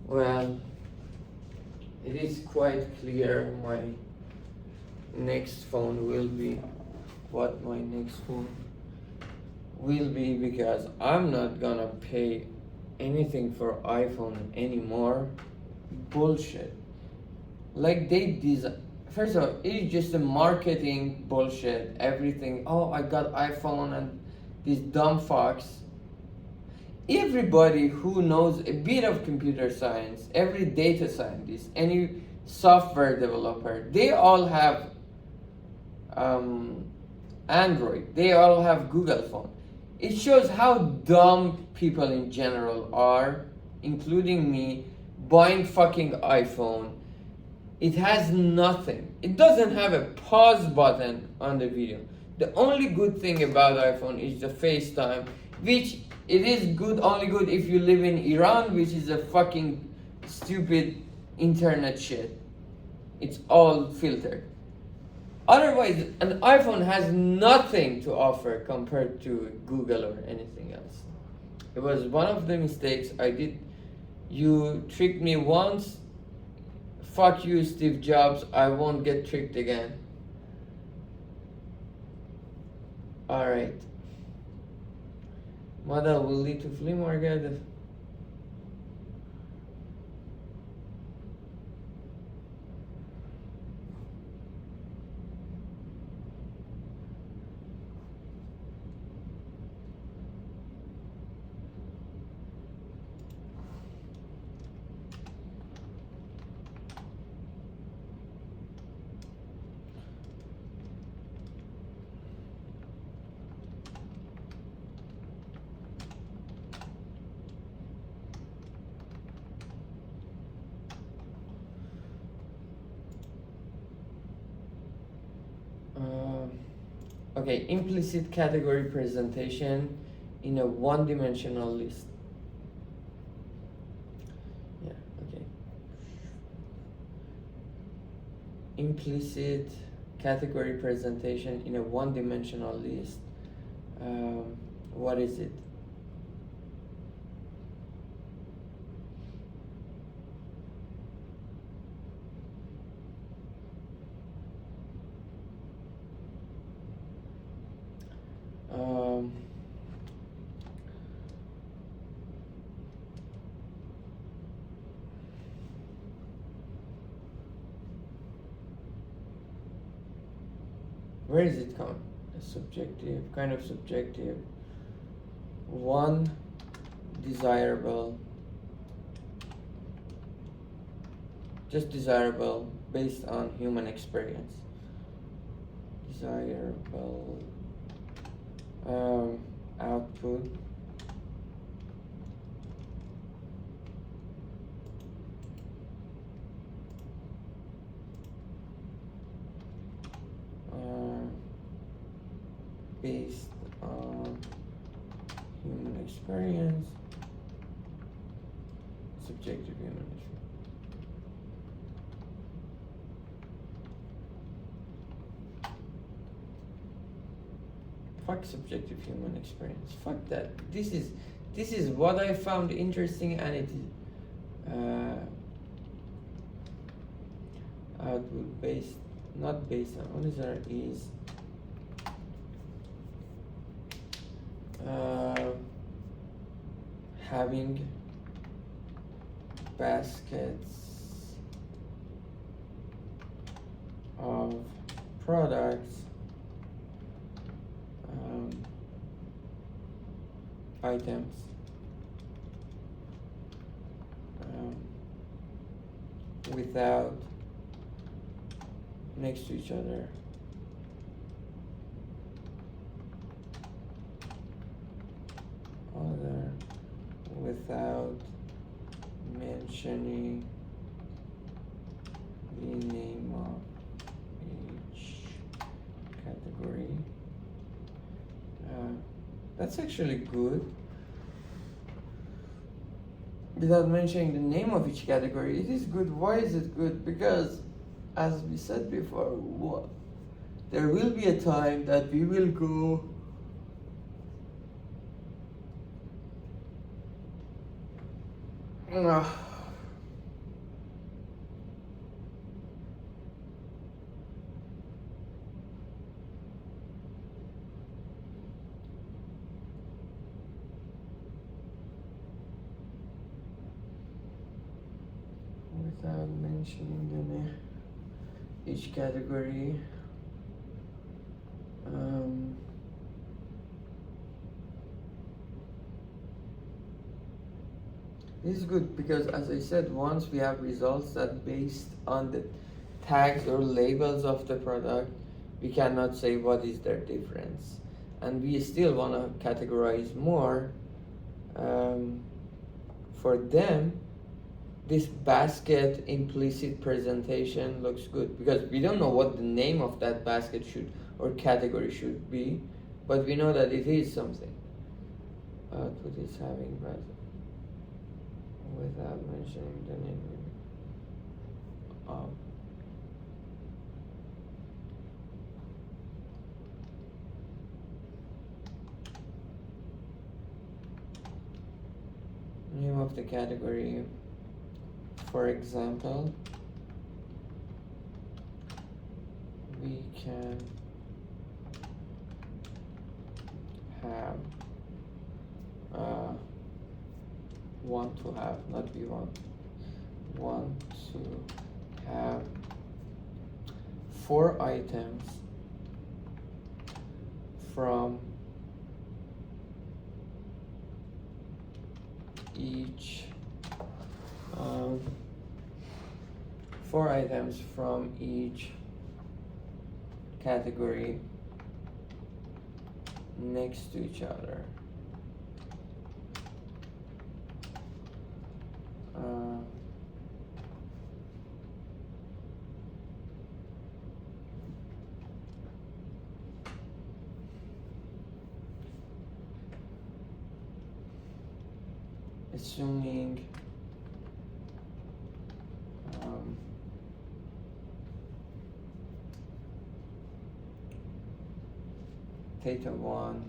Well, it is quite clear my next phone will be what my next phone will be, because I'm not gonna pay anything for iPhone anymore. Bullshit. Like they design. First of all, it's just a marketing bullshit. Everything. Oh, I got iPhone and this dumb fox. Everybody who knows a bit of computer science, every data scientist, any software developer, they all have Android. They all have Google phone. It shows how dumb people in general are, including me, buying fucking iPhone. It has nothing. It doesn't have a pause button on the video. The only good thing about iPhone is the FaceTime, which it is good, only good if you live in Iran, which is a fucking stupid internet shit. It's all filtered. Otherwise, an iPhone has nothing to offer compared to Google or anything else. It was one of the mistakes I did. You tricked me once. Fuck you, Steve Jobs. I won't get tricked again. Alright. Model will lead to flea market. Okay, implicit category presentation in a one-dimensional list. Yeah, okay. Implicit category presentation in a one-dimensional list. What is it? Where is it come? Subjective, kind of subjective. One, desirable. Just desirable based on human experience. Desirable output. Based on human experience, subjective human experience. Fuck subjective human experience. Fuck that. This is what I found interesting, and it is output based, not based on. What is there is. Having baskets of products, items, without next to each other. Other, without mentioning the name of each category. That's actually good. Without mentioning the name of each category, it is good. Why is it good? Because, as we said before, there will be a time that we will go without mentioning the name, each category. This is good because, as I said, once we have results that based on the tags or labels of the product, we cannot say what is their difference, and we still want to categorize more. For them, this basket implicit presentation looks good because we don't know what the name of that basket should or category should be, but we know that it is something. Output is having that without mentioning the name. Name of the category, for example, we can have want to have, not we want to have 4 items from each 4 items from each category next to each other. Assuming theta 1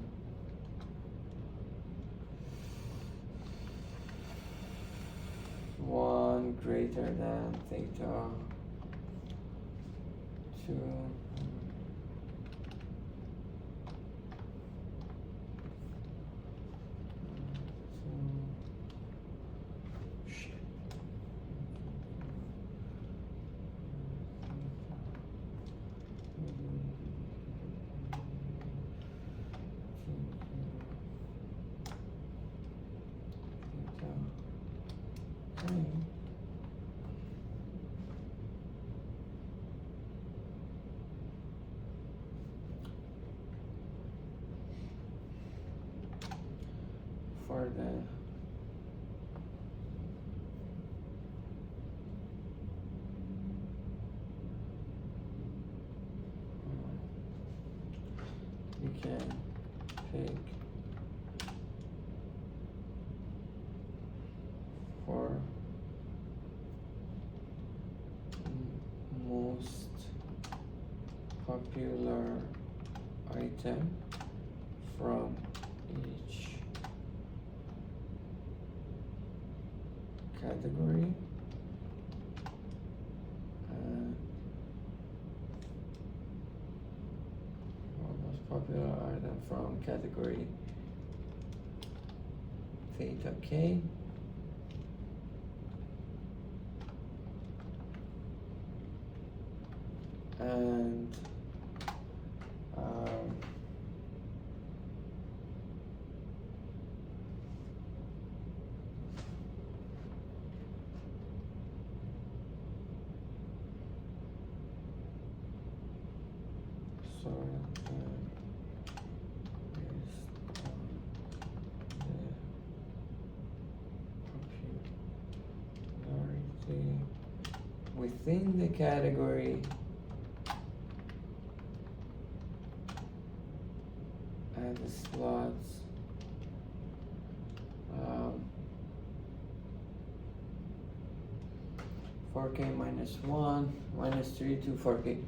greater than theta 2. For the we can pick for most popular item from each category, most popular item from category theta k, and within the category and the slots, 4k minus 1 minus 3 to 4k.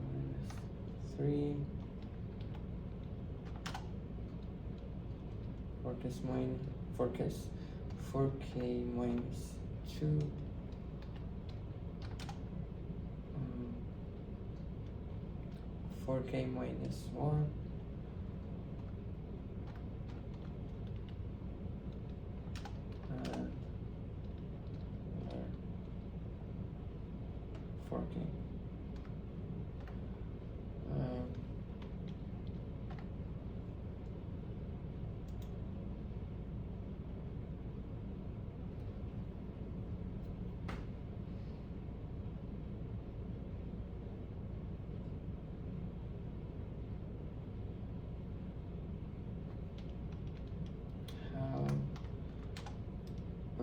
Minus 3 4k minus 2 4k minus 1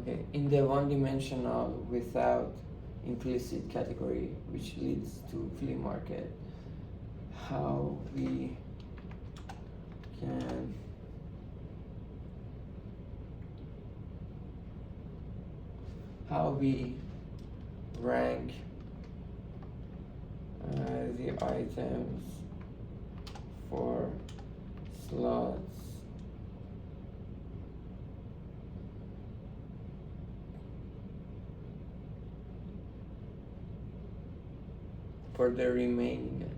Okay, in the one-dimensional without implicit category, which leads to flea market, how we can rank the items for slots for the remaining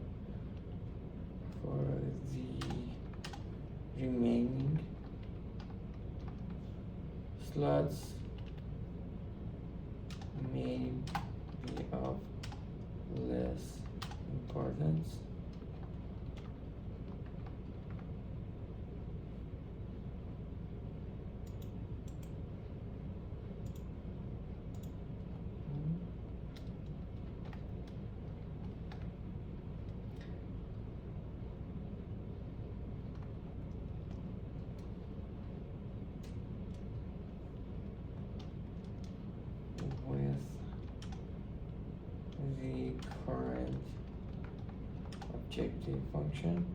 slots may be of less importance. With the current objective function,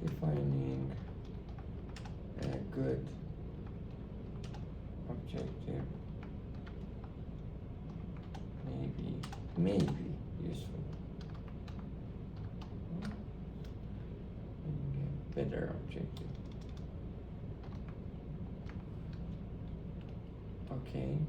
defining a good objective may be useful. Better objective. Okay.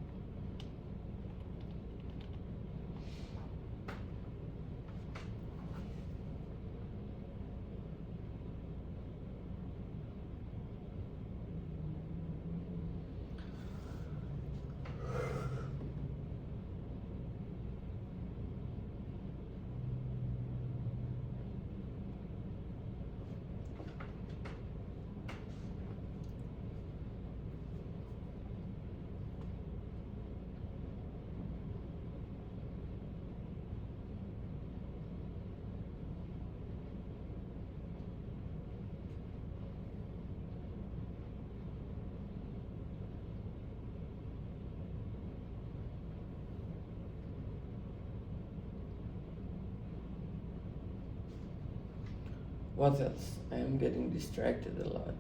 What else? I am getting distracted a lot.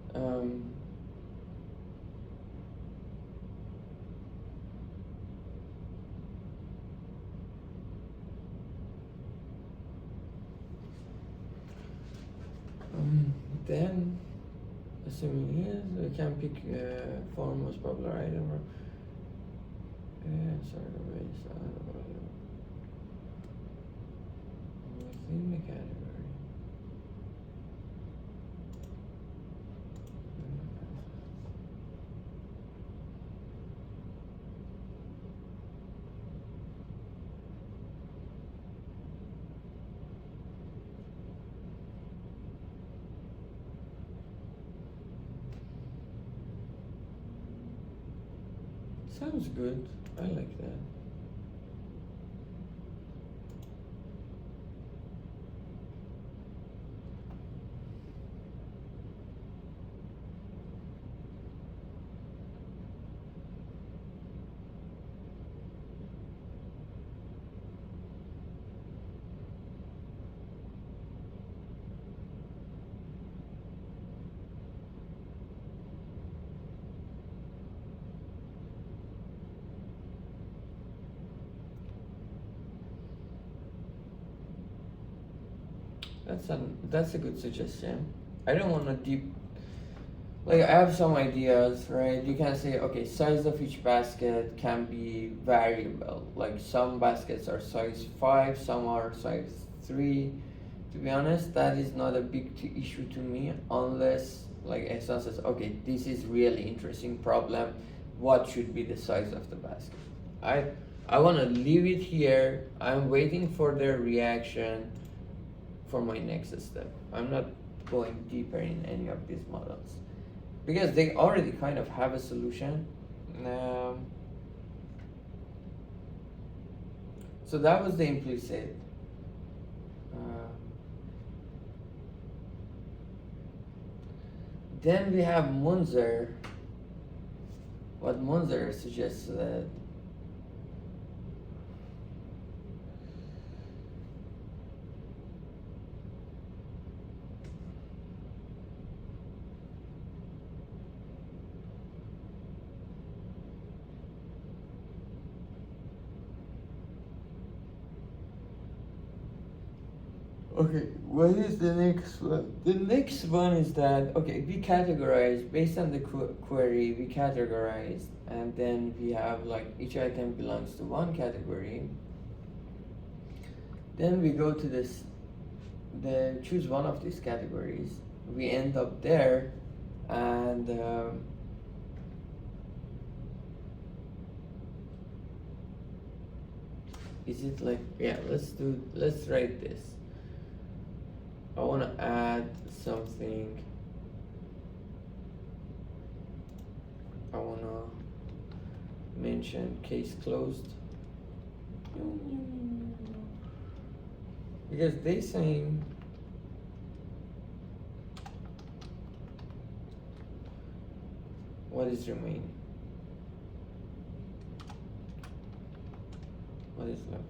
Then, assuming yes, we can pick for most popular item or sort of base within the category. Sounds good. I like that. That's a good suggestion. I don't want to like I have some ideas, right? You can say, okay, size of each basket can be variable. Like some baskets are size 5, some are size 3. To be honest, that is not a big issue to me unless like Ehsan says, okay, this is really interesting problem. What should be the size of the basket? I want to leave it here. I'm waiting for their reaction for my next step. I'm not going deeper in any of these models because they already kind of have a solution. So that was the implicit. Then we have Munzer. What Munzer suggests that okay, what is the next one? The next one is that, okay, we categorize based on the query, we categorize, and then we have like each item belongs to one category. Then we go to this, choose one of these categories. We end up there, and is it like, yeah, let's write this. I want to add something. I want to mention case closed. Because they saying what is remaining? What is left?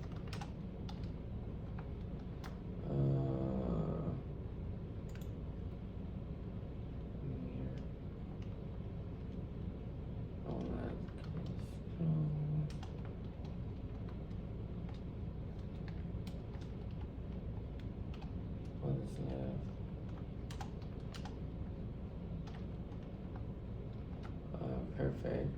Perfect.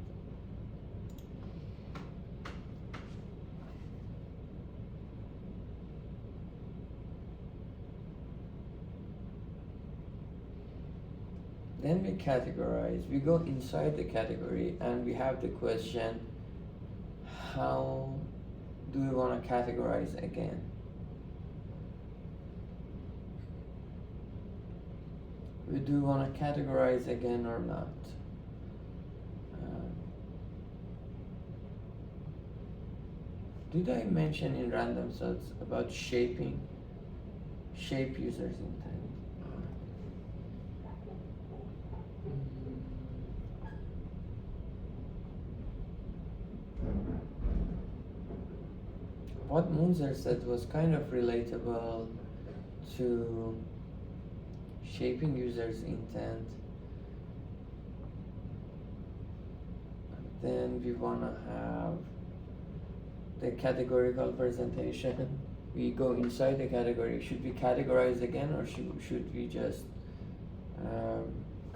Then we categorize. We go inside the category and we have the question, how do we want to categorize again? Do we want to categorize again or not? Did I mention in random sorts about shape users intent? What Munzer said was kind of relatable to shaping users intent. And then we want to have the categorical presentation. We go inside the category. Should we categorize again, or should we just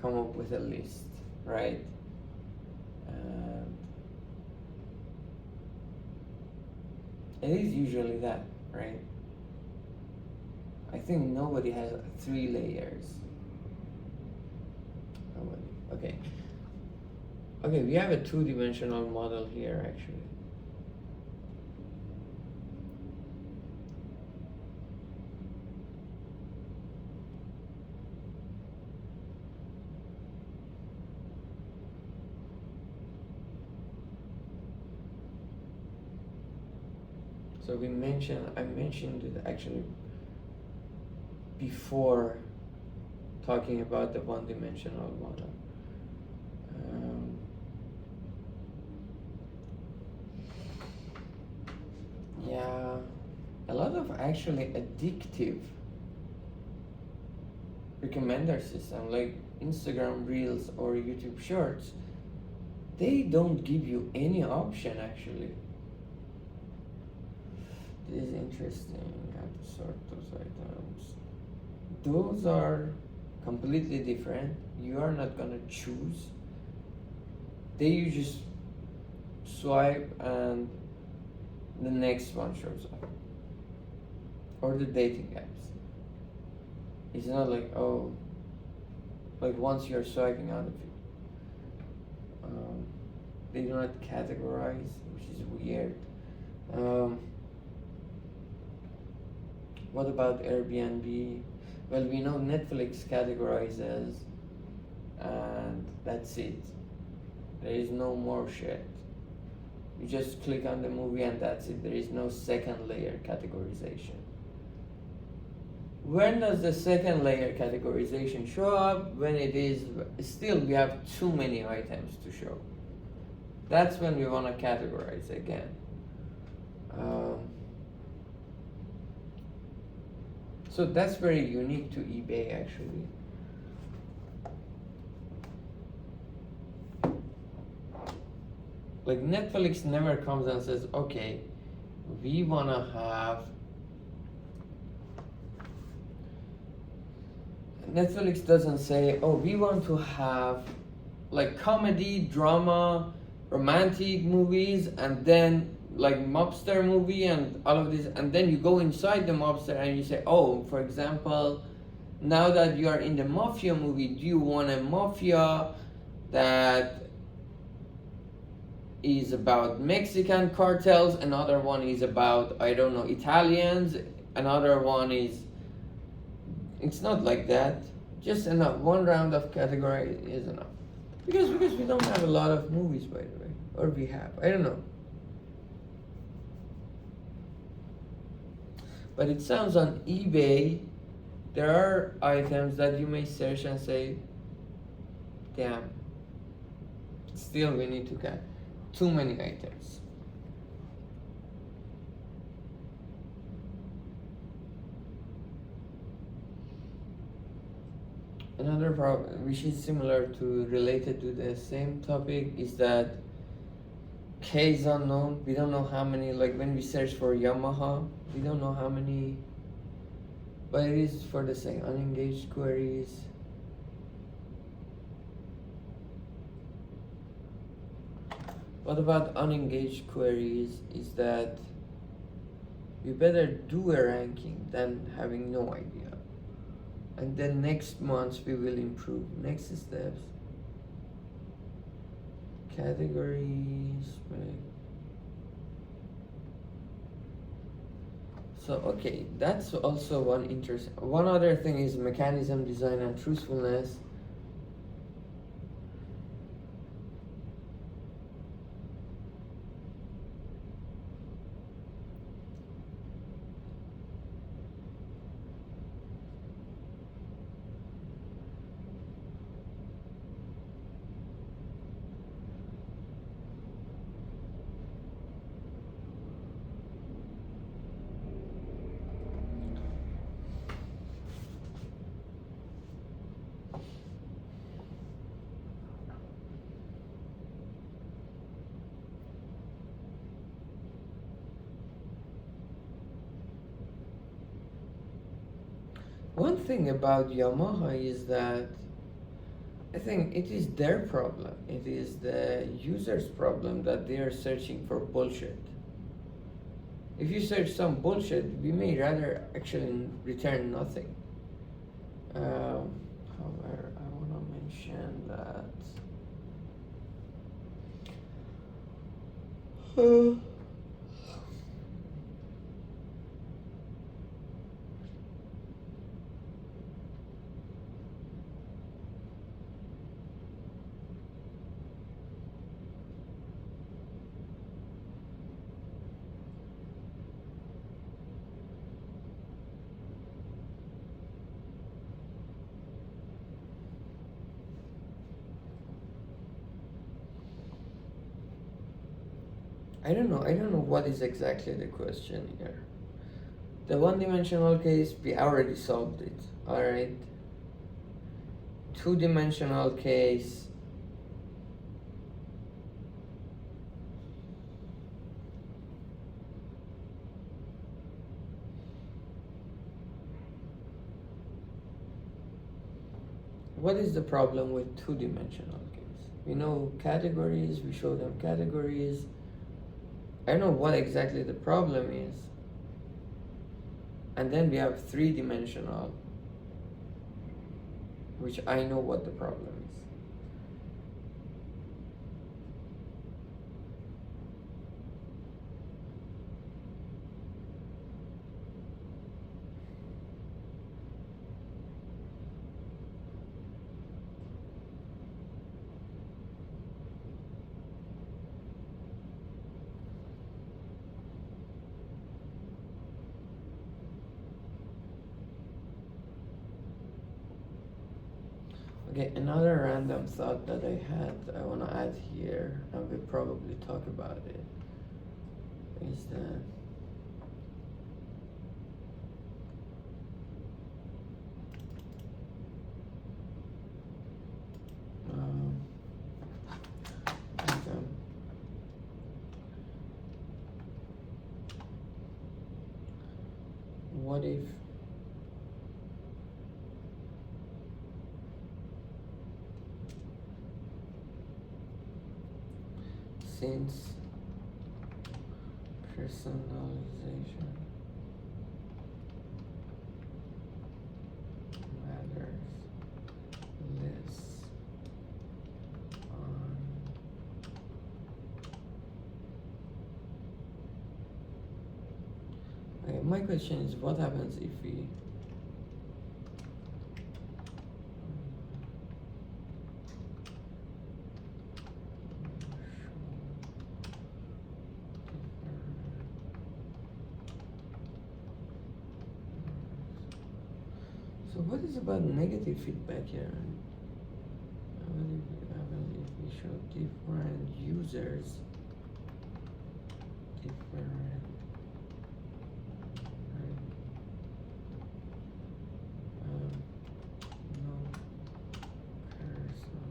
come up with a list, right? It is usually that, right? I think nobody has 3 layers. Nobody. Okay. Okay, we have a 2-dimensional model here actually. So I mentioned it actually before talking about the 1-dimensional model. Yeah, a lot of actually addictive recommender system like Instagram Reels or YouTube Shorts, they don't give you any option actually. This is interesting. How to sort those items. Those are completely different. You are not gonna choose. You just swipe and the next one shows up. Or the dating apps. It's not like, oh, like once you're swiping out of it. They do not categorize, which is weird. What about Airbnb? Well, we know Netflix categorizes, and that's it. There is no more shit. You just click on the movie and that's it. There is no second layer categorization. When does the second layer categorization show up? When it is still we have too many items to show. That's when we want to categorize again. So that's very unique to eBay actually. Like Netflix never comes and says, okay, we wanna have. Netflix doesn't say, oh, we want to have like comedy, drama, romantic movies, and then like mobster movie and all of this, and then you go inside the mobster and you say, oh, for example, now that you are in the mafia movie, do you want a mafia that is about Mexican cartels, another one is about, I don't know, Italians, another one is, it's not like that. Just enough, one round of category is enough. Because we don't have a lot of movies, by the way, or we have, I don't know. But it sounds on eBay, there are items that you may search and say, damn, still we need to get too many items. Another problem, which is similar to, related to the same topic, is that case unknown. We don't know how many, like when we search for Yamaha, we don't know how many, but it is for the same unengaged queries. What about unengaged queries is that we better do a ranking than having no idea. And then next month we will improve. Next steps. Categories. So okay, that's also one interest. One other thing is mechanism design and truthfulness. One thing about Yamaha is that I think it is their problem. It is the user's problem that they are searching for bullshit. If you search some bullshit, we may rather actually return nothing. However, I want to mention that. I don't know what is exactly the question here. The one-dimensional case, we already solved it. Alright. Two-dimensional case. What is the problem with two-dimensional case? We know categories, we show them categories. I don't know what exactly the problem is. And then we have three-dimensional, which I know what the problem is. Okay, another random thought that I had, I want to add here, and we'll probably talk about it, is that and, what if since personalization matters less on okay, my question is, what happens if we so what is about negative feedback here? What happens if we show different users different no personalization?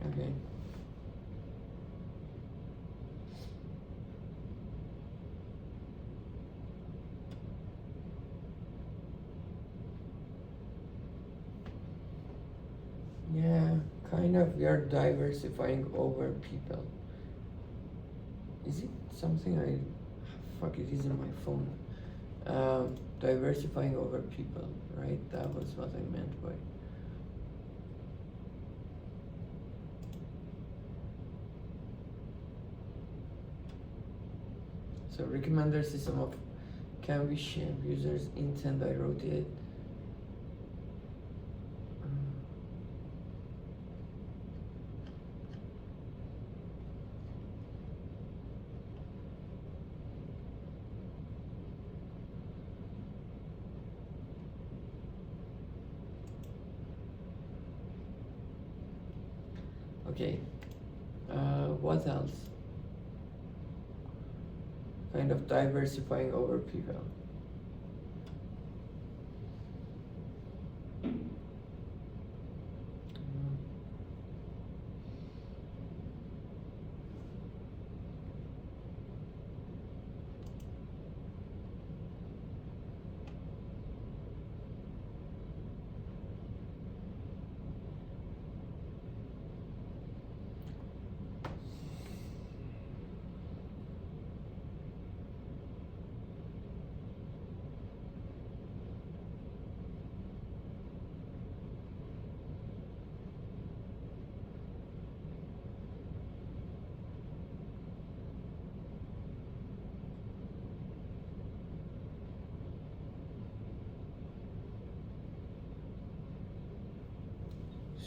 Okay. Yeah, kind of. We are diversifying over people. Is it something I... Fuck, it is in my phone. Diversifying over people, right? That was what I meant by... So recommender system of can we share users intent? I wrote it. Okay. What else? Kind of diversifying over people.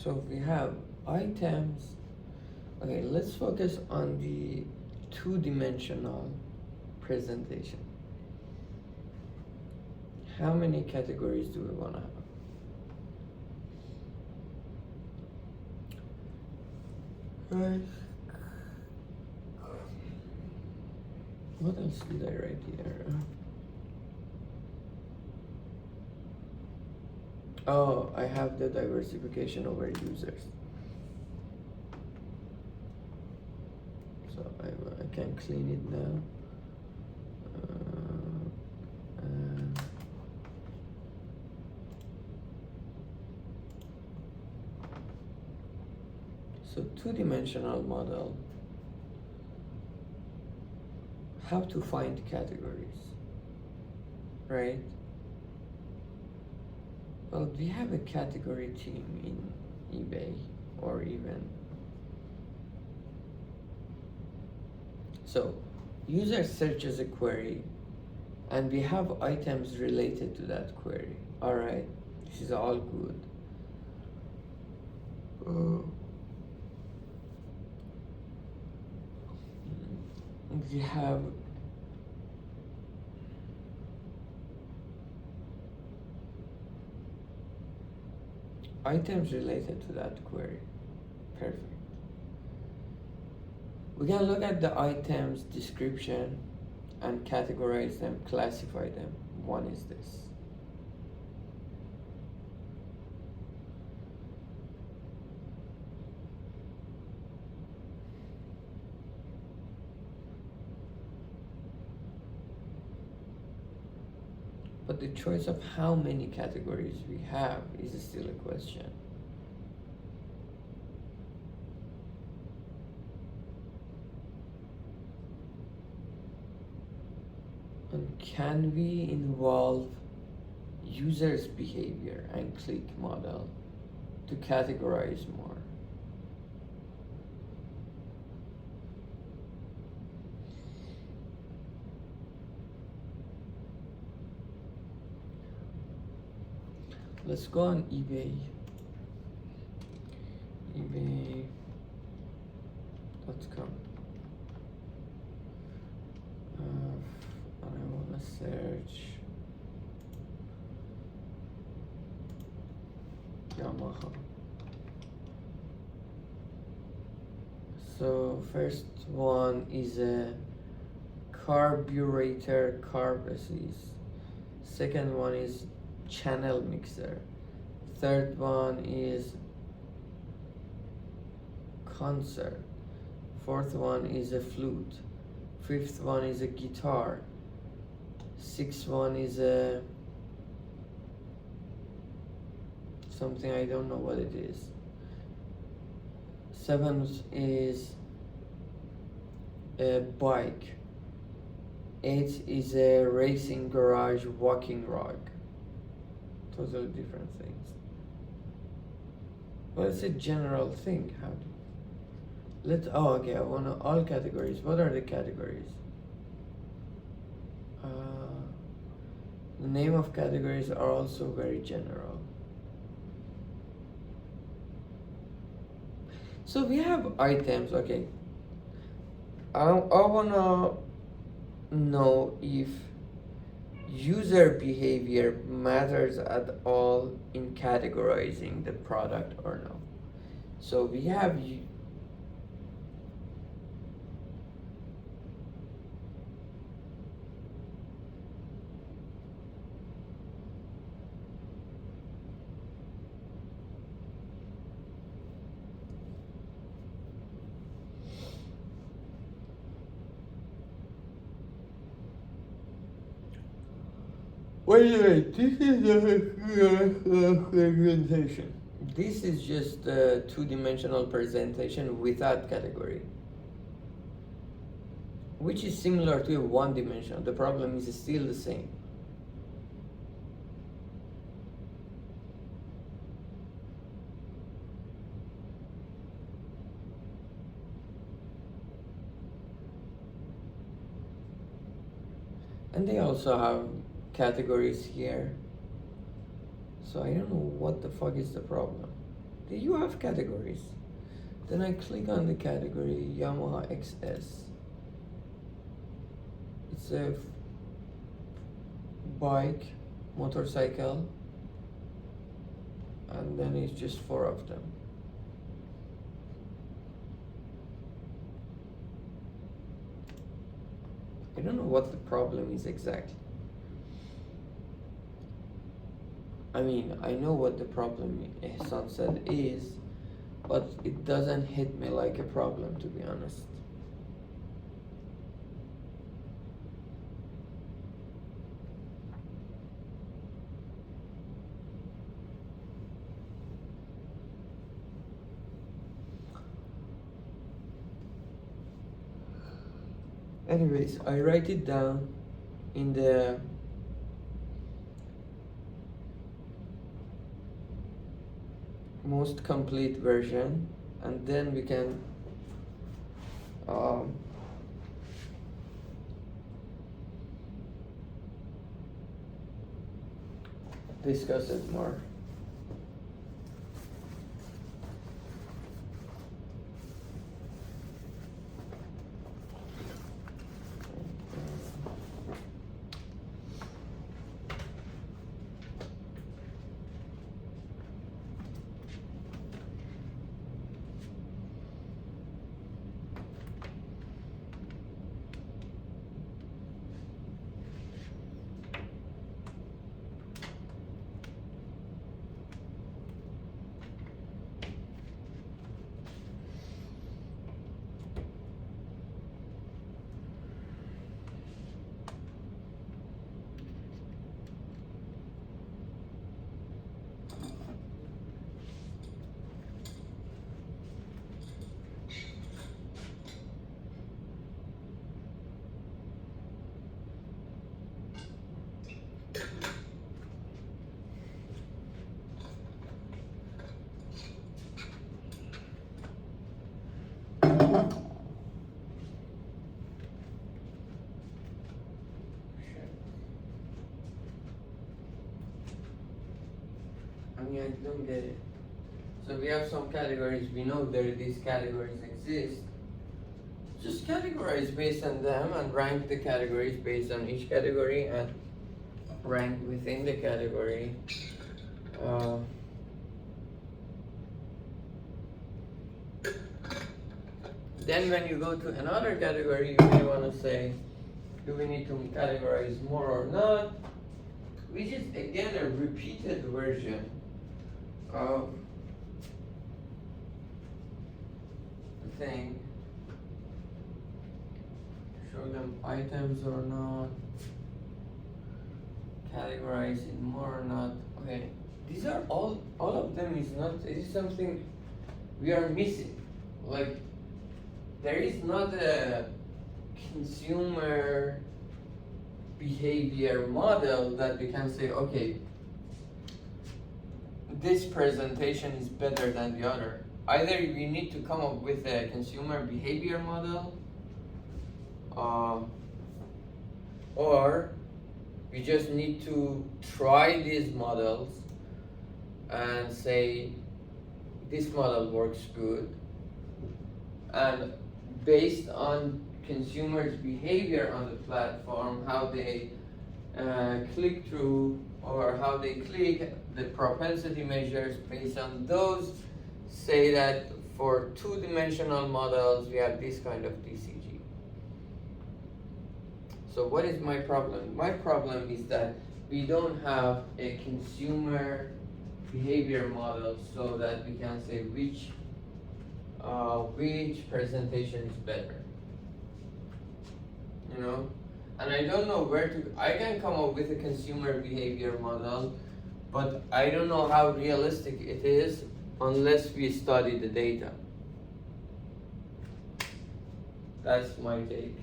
So we have items. Okay, let's focus on the two-dimensional presentation. How many categories do we want to have? Right. What else did I write here? Oh, I have the diversification over users. So I can clean it now. So two-dimensional model. How to find categories, right? Well, we have a category team in eBay, or even. So, user searches a query, and we have items related to that query. All right, this is all good. we have items related to that query. Perfect. We can look at the items description and categorize them, classify them. One is this. But the choice of how many categories we have is still a question. And can we involve users' behavior and click model to categorize more? Let's go on eBay. eBay.com. And I want to search Yamaha. So first one is a carburetor carb assist. Second one is channel mixer. Third one is concert. Fourth one is a flute. Fifth one is a guitar. Sixth one is a something I don't know what it is. Seventh is a bike. Eighth is a racing garage walking rug. Totally different things. Well, it's a general thing. How do okay, I want all categories. What are the categories? The name of categories are also very general. So we have items, okay. I wanna know if user behavior matters at all in categorizing the product or no. So we have wait, this is a presentation. This is just a two-dimensional presentation without category, which is similar to a one-dimensional. The problem is still the same. And they also have categories here. So I don't know what the fuck is the problem. Do you have categories? Then I click on the category Yamaha XS. It's a bike, motorcycle, and then it's just 4 of them. I don't know what the problem is exactly. I mean, I know what the problem Ehsan said is, but it doesn't hit me like a problem, to be honest. Anyways, I write it down in the most complete version, and then we can discuss it more. I don't get it. So we have some categories, we know these categories exist. Just categorize based on them and rank the categories based on each category and rank within the category. Then when you go to another category, you may want to say, do we need to categorize more or not? Which is again a repeated version of the thing. Show them items or not, categorize it more or not. Okay, these are all of them is not, it is something we are missing. Like, there is not a consumer behavior model that we can say, okay, this presentation is better than the other. Either we need to come up with a consumer behavior model, or we just need to try these models and say this model works good, and based on consumers' behavior on the platform, how they click through or how they click, the propensity measures based on those, say that for two-dimensional models we have this kind of DCG. So what is my problem? My problem is that we don't have a consumer behavior model so that we can say which presentation is better. You know? And I don't know where to, I can come up with a consumer behavior model, but I don't know how realistic it is unless we study the data. That's my take.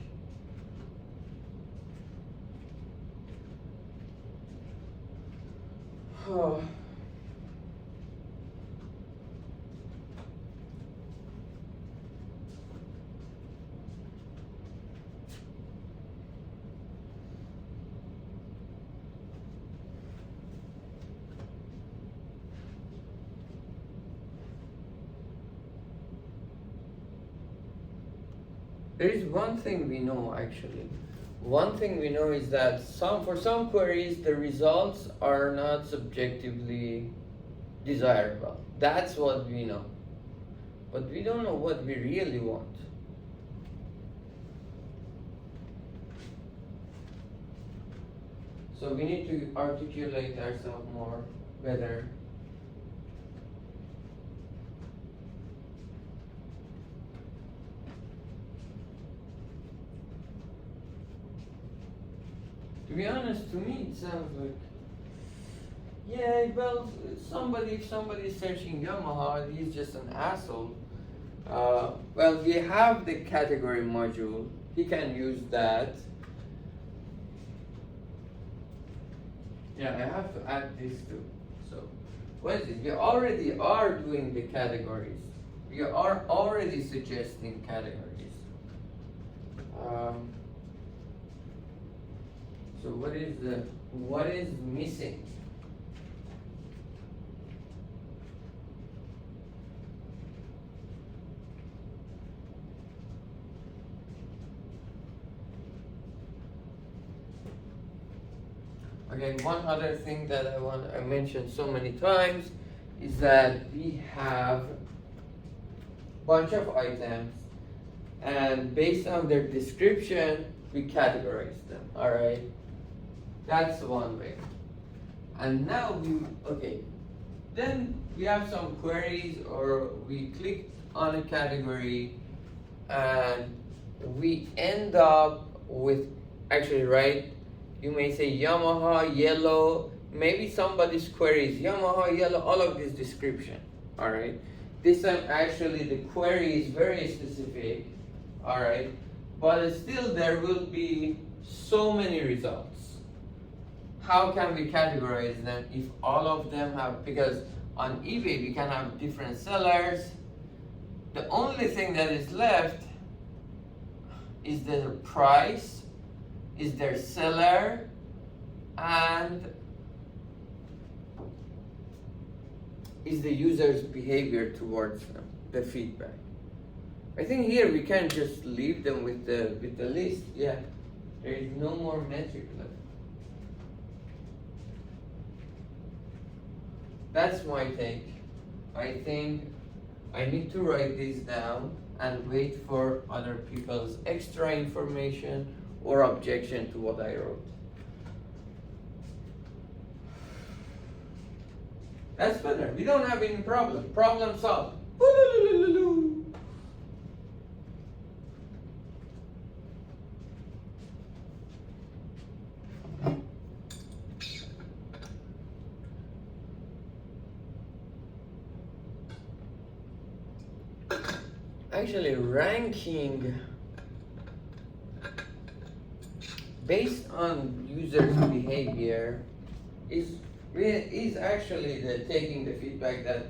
Oh. There is one thing we know actually. One thing we know is that for some queries the results are not subjectively desirable. That's what we know. But we don't know what we really want. So we need to articulate ourselves more better. To be honest, to me it sounds like, yeah, well, if somebody is searching Yamaha, he's just an asshole. Well, we have the category module. He can use that. Yeah, I have to add this too. So, what is it? We already are doing the categories. We are already suggesting categories. So what is missing? Okay, one other thing that I mentioned so many times is that we have a bunch of items, and based on their description, we categorize them, all right? That's one way. And now then we have some queries, or we click on a category and we end up with, actually, right? You may say Yamaha yellow, maybe somebody's query is Yamaha yellow, all of this description, all right? This time actually the query is very specific, all right? But still there will be so many results. How can we categorize them if all of them have, because on eBay we can have different sellers. The only thing that is left is their price, is their seller, and is the user's behavior towards them, the feedback. I think here we can just leave them with the list. Yeah, there is no more metric left. That's my take. I think I need to write this down and wait for other people's extra information or objection to what I wrote. That's better. We don't have any problem. Problem solved. Actually, ranking based on users' behavior is actually taking the feedback that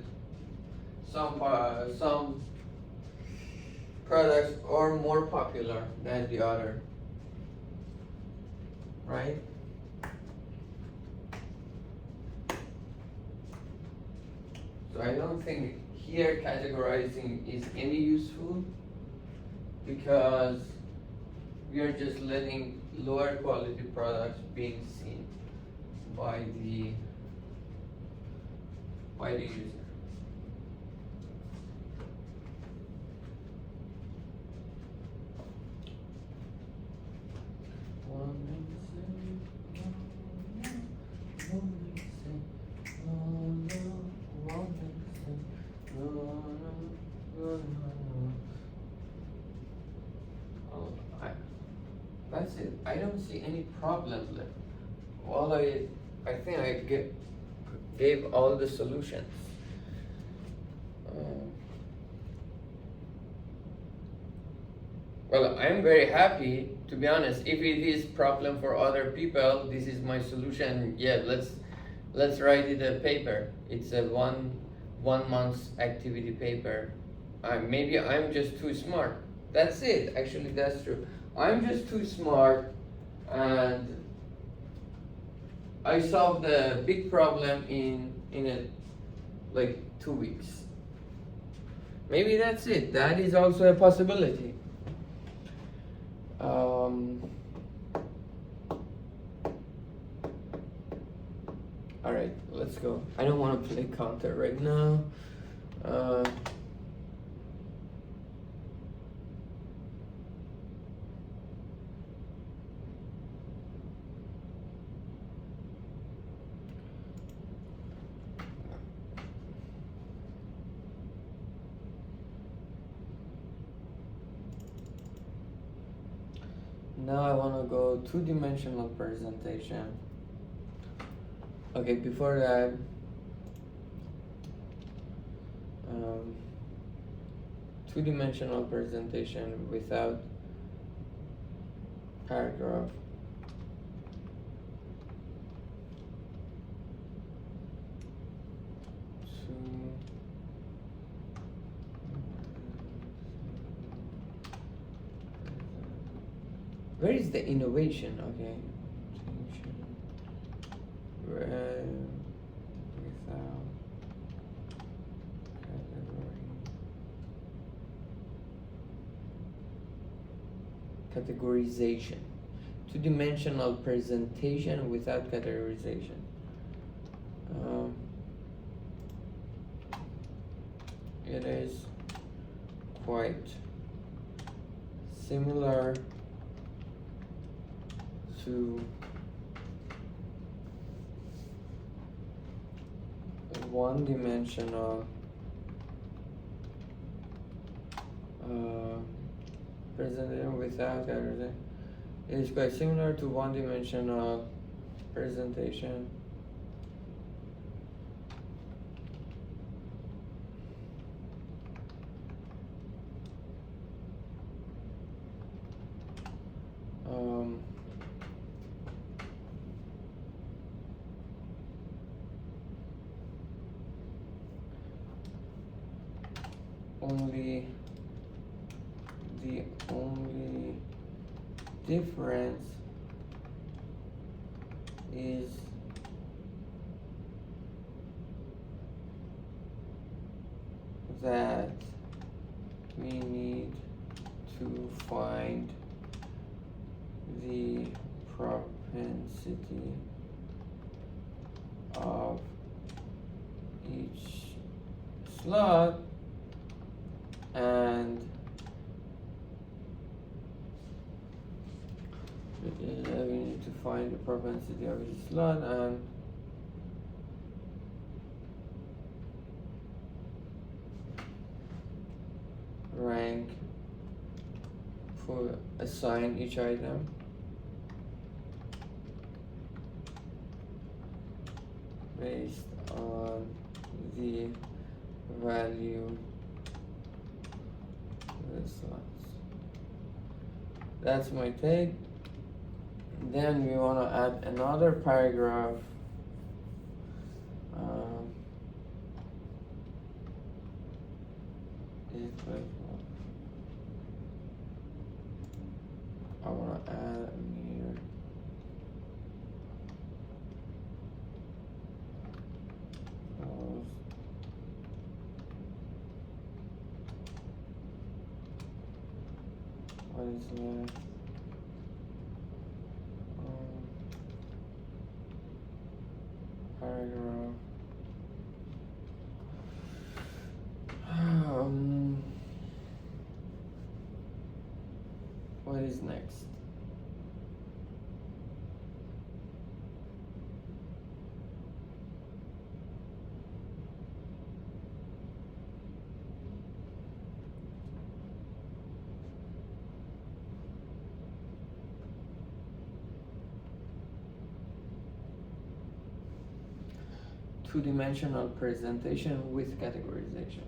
some products are more popular than the other, right? So I don't think here categorizing is any useful, because we are just letting lower quality products being seen by the user. That's it. I don't see any problems left. All I think I gave all the solutions. Well, I'm very happy, to be honest. If it is problem for other people, this is my solution. Yeah, let's write it a paper. It's a one month activity paper. Maybe I'm just too smart. That's it. Actually, that's true. I'm just too smart, and I solved the big problem in like 2 weeks. Maybe that's it. That is also a possibility. All right, let's go. I don't want to play counter right now. Now I want to go two-dimensional presentation. Okay, before that, two-dimensional presentation without paragraph. Where is the innovation? Okay. Without categorization. Two-dimensional presentation without categorization. It is quite similar to one-dimensional presentation without categorization. It is quite similar to one-dimensional presentation the only difference is that we need to find the propensity of each slot, and we need to find the propensity of each slot and rank for assign each item based on the value of the slots. That's my take. Then we want to add another paragraph. Is it like I want to add here. What is that? Paragraph. What is next? Two-dimensional presentation with categorization.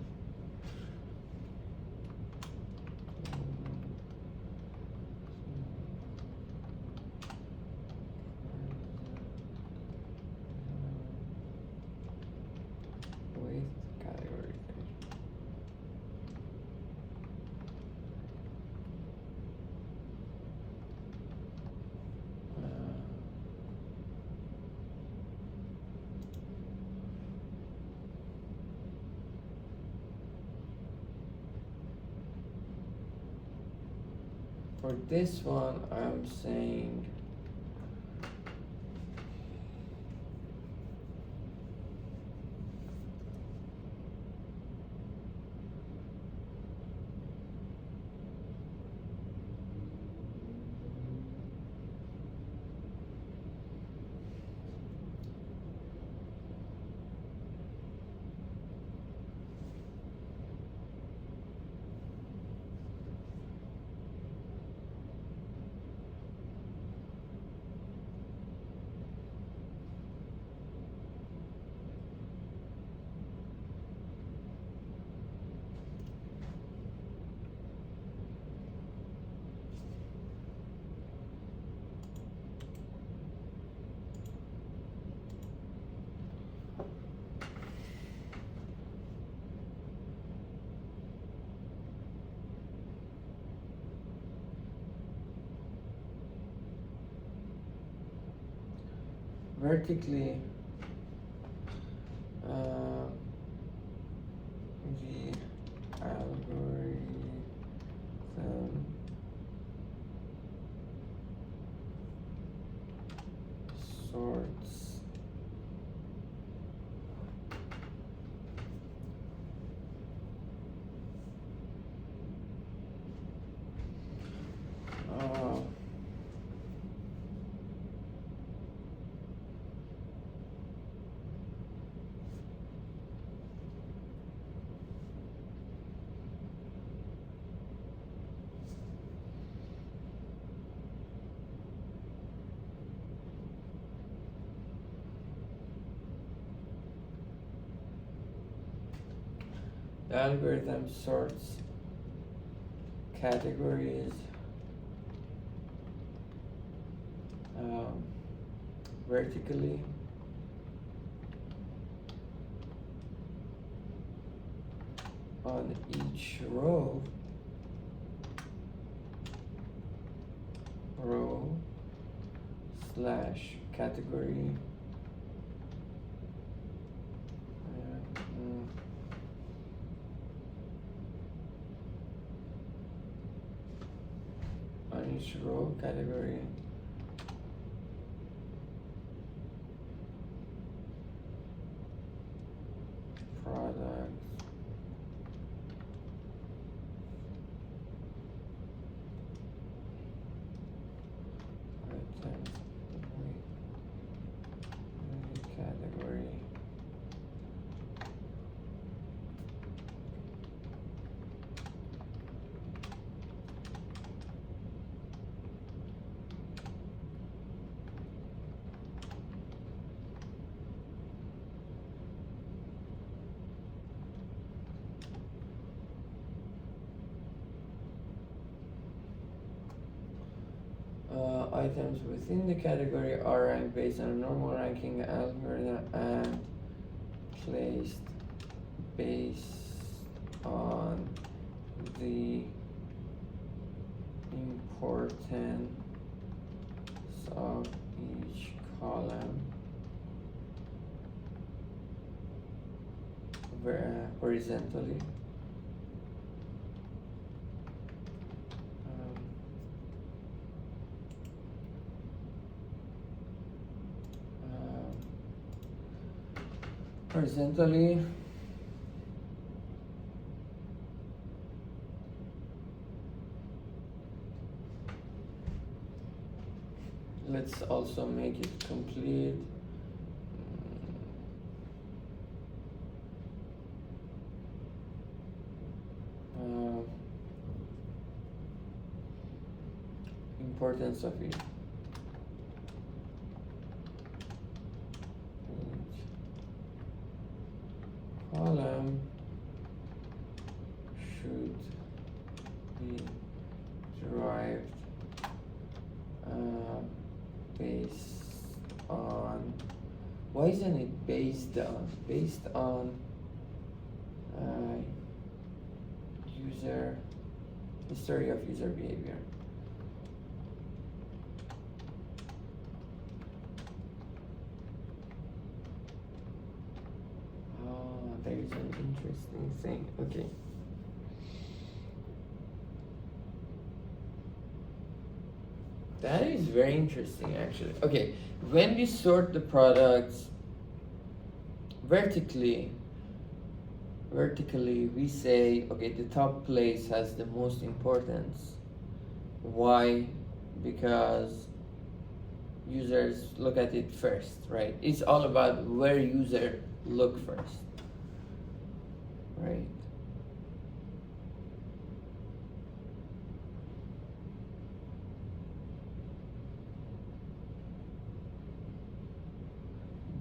With categorization. For this one, I'm saying vertically the algorithm sorts the algorithm sorts categories vertically on each row slash category category. Products. Items. Category. Items within the category are ranked based on a normal ranking algorithm and placed based on the importance of each column horizontally. Horizontally, let's also make it complete. Importance of it. Column should be derived based on, why isn't it based on? Based on user history of user behavior. There is an interesting thing. Okay. That is very interesting, actually. Okay, when we sort the products vertically, we say, okay, the top place has the most importance. Why? Because users look at it first, right? It's all about where user look first, right?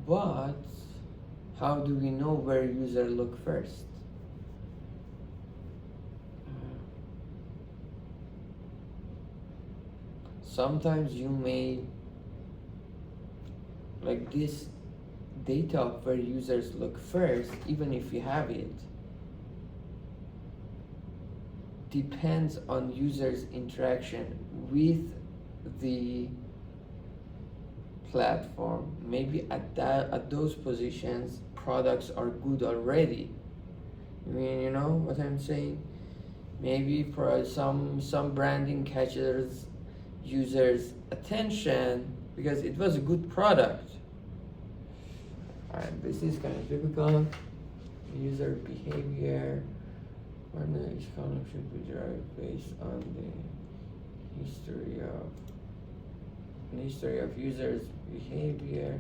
But how do we know where user look first? Sometimes you may, like, this data of where users look first, even if you have it, depends on users' interaction with the platform. Maybe at those positions products are good already. I mean, you know what I'm saying? Maybe some branding catches users' attention because it was a good product. Alright, this is kind of typical. User behavior. Each column should be derived based on the history of users' behavior.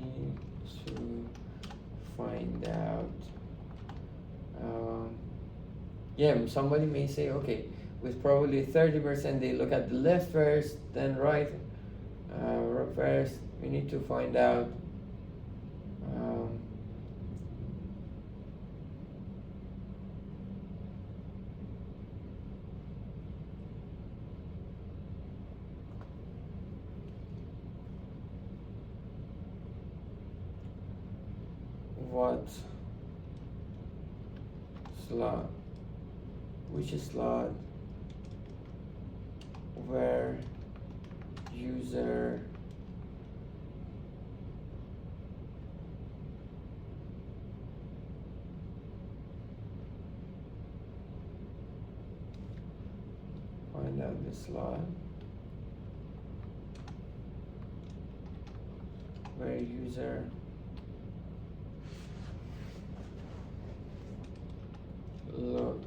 Need to find out. Yeah, somebody may say, okay, with probably 30%, they look at the left first, then right first. We need to find out what slot, which slot where user the slot where user look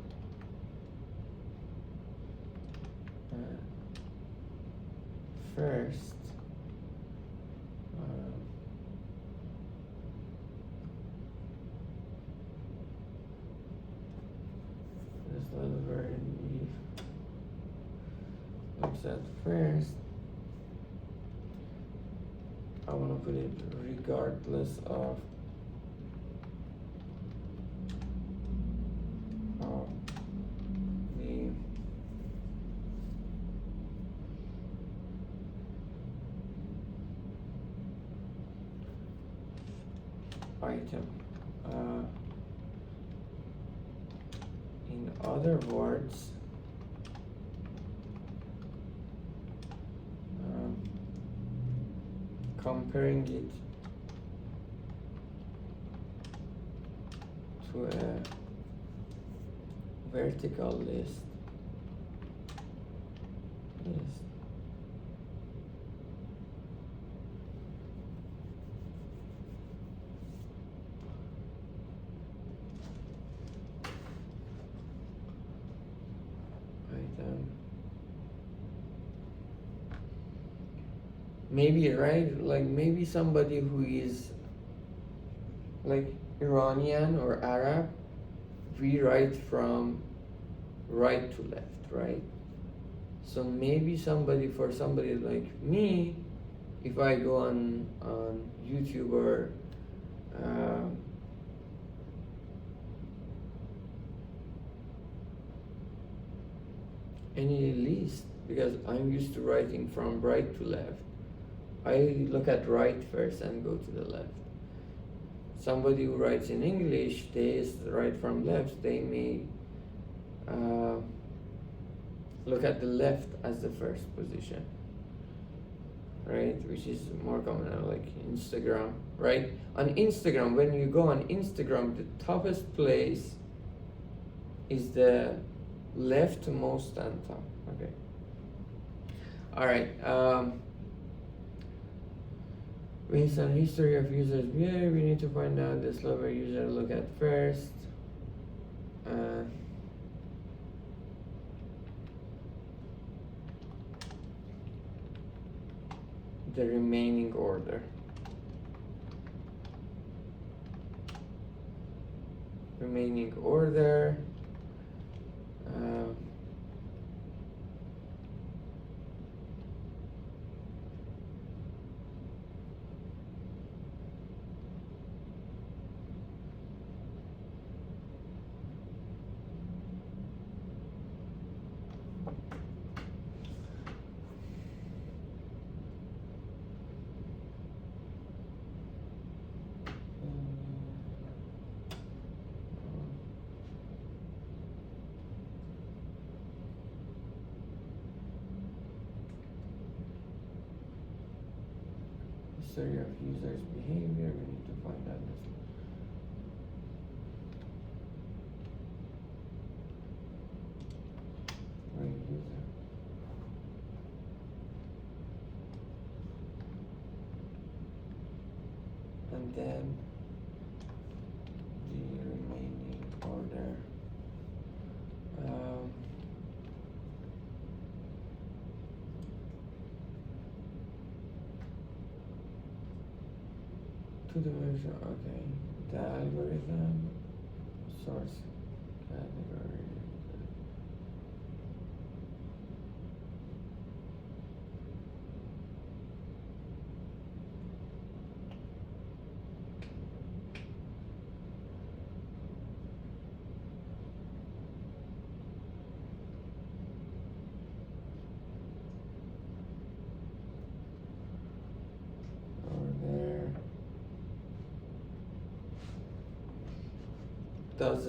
first this little where he looks at first. I want to put it regardless of the item. In other words, comparing it to a vertical list is item. Maybe, right? Like maybe somebody who is like Iranian or Arab, we write from right to left, right? So maybe for somebody like me, if I go on YouTube or any list, because I'm used to writing from right to left, I look at right first and go to the left. Somebody who writes in English, they write from left, they may look at the left as the first position, right? Which is more common on like Instagram, right? On Instagram, when you go on Instagram, the toppest place is the leftmost on top, okay? All right, based on history of users' behavior, we need to find out the slower user look at first. The remaining order. Remaining order. History of users' behavior, we need to find out this. Where user. And then the remaining order. To the version, okay. The algorithm, source, category. Does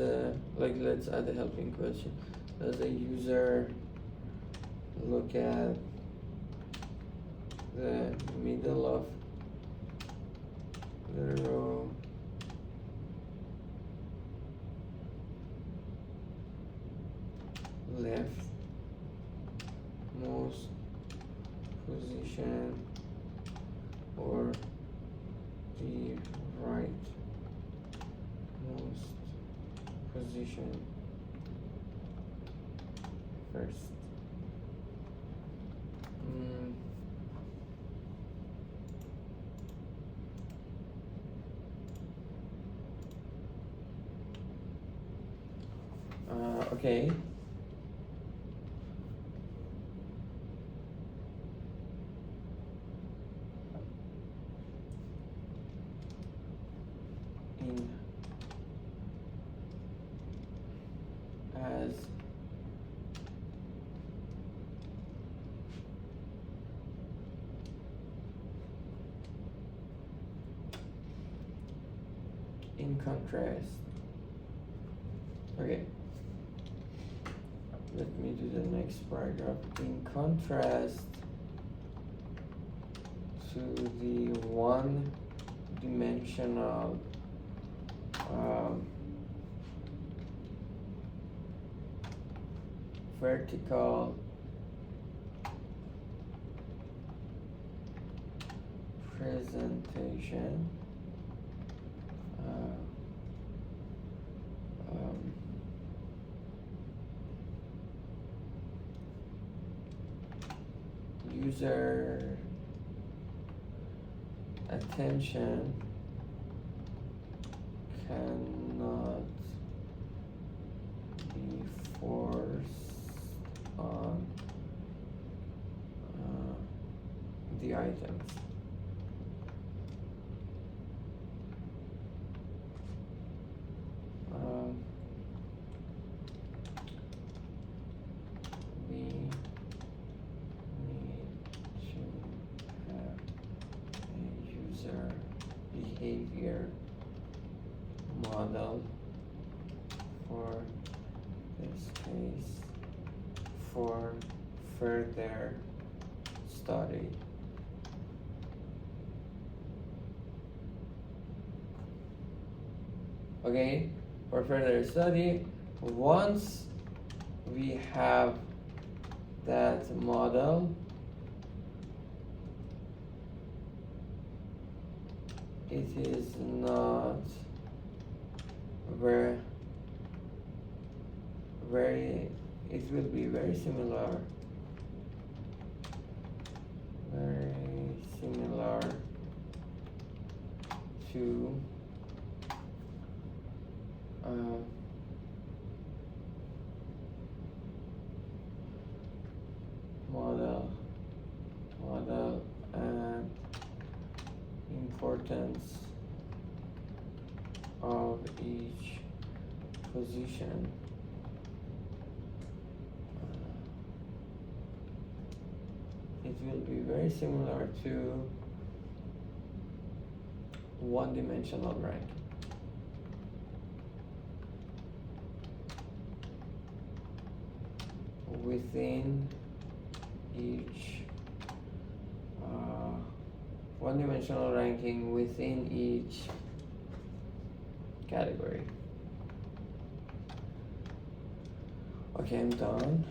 let's add a helping question. Does a user look at the middle of the row left right most position first. Okay. As in contrast, okay, let me do the next paragraph. In contrast to the one-dimensional vertical presentation, user attention cannot be forced on the items. We need to have a user behavior model for this case for further study. Okay, for further study, once we have that model, it is not it will be very similar to model and importance of each position. It will be very similar to one-dimensional ranking. Within each one-dimensional ranking within each category. Okay, I'm done.